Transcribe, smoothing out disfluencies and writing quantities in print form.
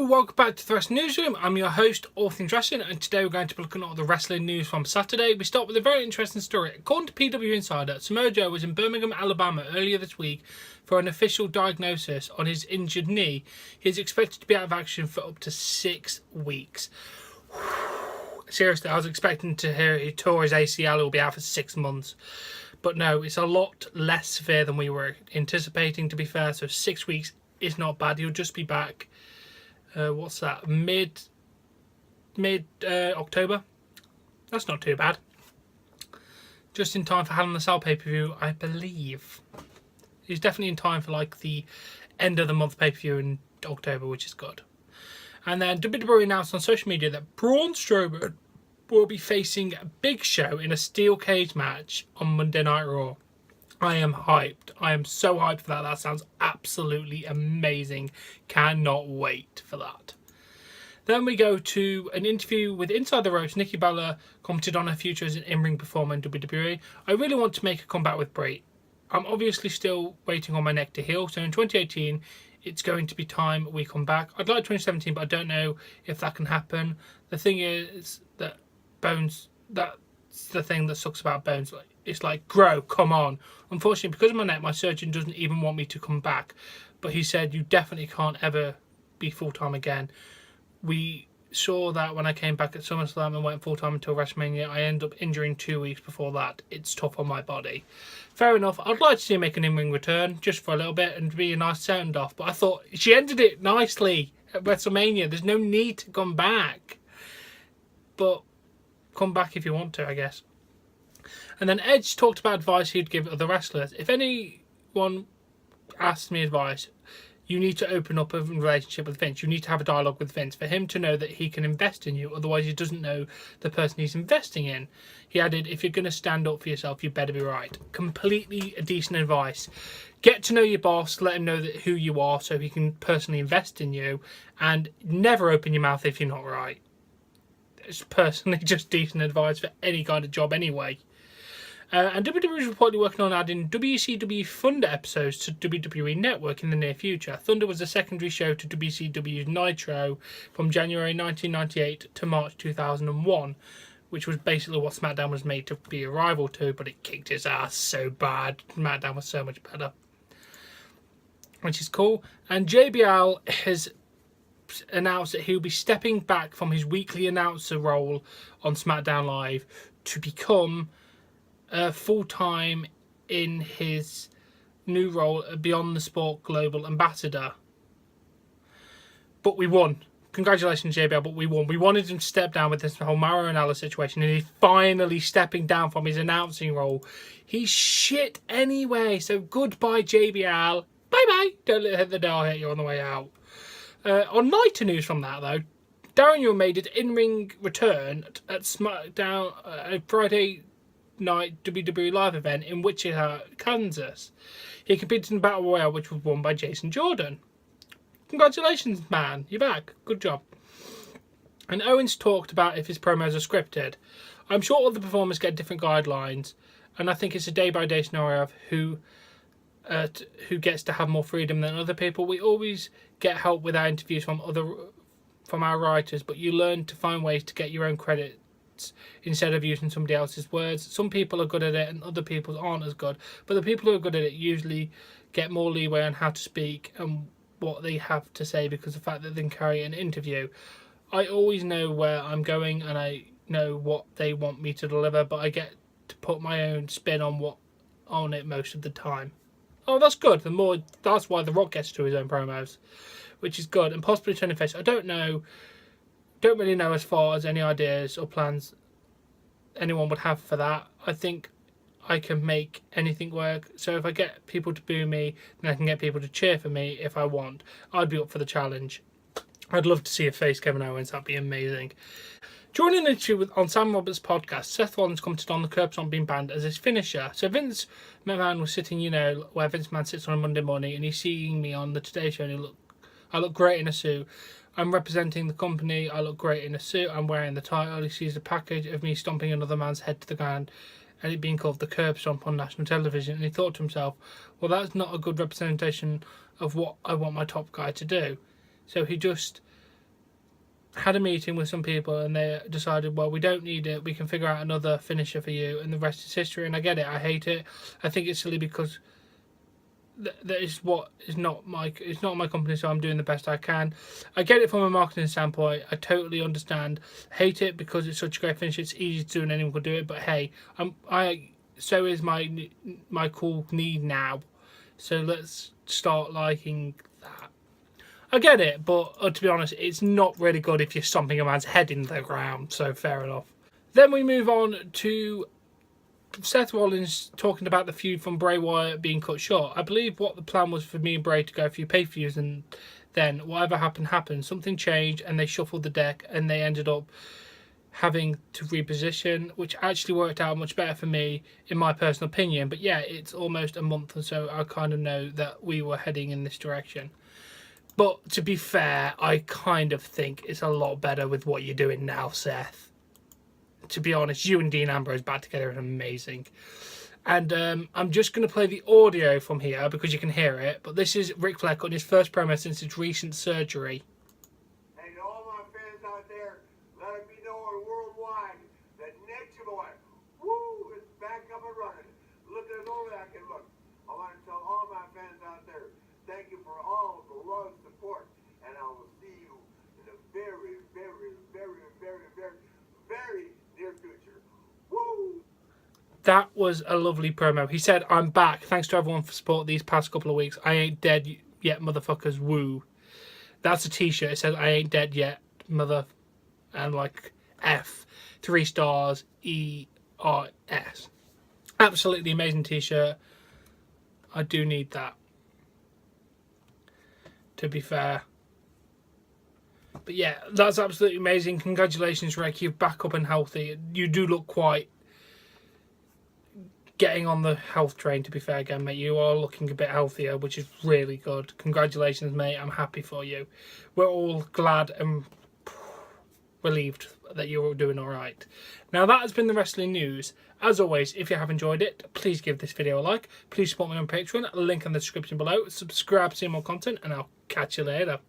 Hello, welcome back to the Wrestling Newsroom. I'm your host, All Things Wrestling, and today we're going to be looking at all the wrestling news from Saturday. We start with a very interesting story. According to PW Insider, Samoa Joe was in Birmingham, Alabama earlier this week for an official diagnosis on his injured knee. He is expected to be out of action for up to 6 weeks. Seriously, I was expecting to hear he tore his ACL, he'll be out for 6 months. But no, it's a lot less severe than we were anticipating, to be fair. So 6 weeks is not bad. He'll just be back. What's that? Mid October. That's not too bad. Just in time for Hell in the Cell pay-per-view, I believe. He's definitely in time for like the end of the month pay-per-view in October, which is good. And then WWE announced on social media that Braun Strowman will be facing Big Show in a steel cage match on Monday Night Raw. I am hyped. I am so hyped for that. That sounds absolutely amazing. Cannot wait for that. Then we go to an interview with Inside the Ropes. Nikki Bella commented on her future as an in-ring performer in WWE. I really want to make a comeback with Brie. I'm obviously still waiting on my neck to heal. So in 2018, it's going to be time we come back. I'd like 2017, but I don't know if that can happen. The thing is that Bones, that's the thing that sucks about Bones. It's like, grow, come on. Unfortunately, because of my neck, my surgeon doesn't even want me to come back. But he said, you definitely can't ever be full-time again. We saw that when I came back at SummerSlam and went full-time until WrestleMania. I ended up injuring 2 weeks before that. It's tough on my body. Fair enough. I'd like to see him make an in-ring return just for a little bit and be a nice send-off. But I thought she ended it nicely at WrestleMania. There's no need to come back. But come back if you want to, I guess. And then Edge talked about advice he'd give other wrestlers. If anyone asks me advice, you need to open up a relationship with Vince. You need to have a dialogue with Vince for him to know that he can invest in you. Otherwise, he doesn't know the person he's investing in. He added, if you're going to stand up for yourself, you better be right. Completely decent advice. Get to know your boss. Let him know who you are so he can personally invest in you. And never open your mouth if you're not right. It's personally just decent advice for any kind of job anyway. And WWE is reportedly working on adding WCW Thunder episodes to WWE Network in the near future. Thunder was a secondary show to WCW's Nitro from January 1998 to March 2001, which was basically what SmackDown was made to be a rival to, but it kicked his ass so bad. SmackDown was so much better, which is cool. And JBL has announced that he'll be stepping back from his weekly announcer role on SmackDown Live to become full-time in his new role Beyond the Sport Global Ambassador. But we won. Congratulations, JBL, but we won. We wanted him to step down with this whole Mauro Ranallo situation, and he's finally stepping down from his announcing role. He's shit anyway, so goodbye, JBL. Bye-bye. Don't hit the door, I'll hit you on the way out. On lighter news from that, though, Darren Young made his in-ring return at SmackDown Friday night WWE Live event in Wichita, Kansas. He competed in the Battle Royale, which was won by Jason Jordan. Congratulations, man. You're back. Good job. And Owens talked about if his promos are scripted. I'm sure all the performers get different guidelines, and I think it's a day-by-day scenario of who gets to have more freedom than other people. We always get help with our interviews from our writers, but you learn to find ways to get your own credit instead of using somebody else's words. Some people are good at it and other people aren't as good, but the people who are good at it usually get more leeway on how to speak and what they have to say because of the fact that they can carry an interview. I always know where I'm going and I know what they want me to deliver, but I get to put my own spin on it most of the time. Oh, that's good. That's why The Rock gets to his own promos, which is good. And possibly turning face. I don't really know as far as any ideas or plans anyone would have for that. I think I can make anything work. So if I get people to boo me, then I can get people to cheer for me if I want. I'd be up for the challenge. I'd love to see a face Kevin Owens. That'd be amazing. During an interview on Sam Roberts' podcast, Seth Rollins commented on the curb stomp being banned as his finisher. So Vince McMahon was sitting, where Vince McMahon sits on a Monday morning, and he's seeing me on the Today Show, and I look great in a suit. I'm representing the company. I look great in a suit. I'm wearing the title. He sees a package of me stomping another man's head to the ground and it being called the curb stomp on national television. And he thought to himself, well, that's not a good representation of what I want my top guy to do. So he just had a meeting with some people and they decided, well, we don't need it, we can figure out another finisher for you, and the rest is history. And I get it, I hate it, I think it's silly because that is what is not my, it's not my company, so I'm doing the best I can. I get it from a marketing standpoint, I totally understand. Hate it because it's such a great finish, it's easy to do and anyone could do it, but hey, so is my cool need now, so let's start liking that. I get it, but to be honest, it's not really good if you're stomping a man's head into the ground, so fair enough. Then we move on to Seth Rollins talking about the feud from Bray Wyatt being cut short. I believe what the plan was for me and Bray to go a few pay-per-views, and then whatever happened. Something changed and they shuffled the deck and they ended up having to reposition, which actually worked out much better for me in my personal opinion. But yeah, it's almost a month or so, I kind of know that we were heading in this direction. But to be fair, I kind of think it's a lot better with what you're doing now, Seth. To be honest, you and Dean Ambrose back together is amazing. And I'm just going to play the audio from here because you can hear it. But this is Ric Flair on his first promo since his recent surgery. And to all my fans out there, let it be known worldwide that Nature Boy, woo, is back up and running. Look at all that I can look. I want to tell all my fans out there, thank you for all the love, support, and I will see you in a very, very, very, very, very, very near future. Woo! That was a lovely promo. He said, I'm back. Thanks to everyone for support these past couple of weeks. I ain't dead yet, motherfuckers. Woo. That's a t-shirt. It says, I ain't dead yet, mother. And like F. 3 stars. E-R-S. Absolutely amazing t-shirt. I do need that, to be fair. But yeah, that's absolutely amazing. Congratulations, Rick. You're back up and healthy. You do look quite getting on the health train, to be fair again, mate. You are looking a bit healthier, which is really good. Congratulations, mate. I'm happy for you. We're all glad and relieved that you're all doing all right. Now, that has been the wrestling news. As always, if you have enjoyed it, please give this video a like. Please support me on Patreon. Link in the description below. Subscribe to see more content, and I'll catch you later.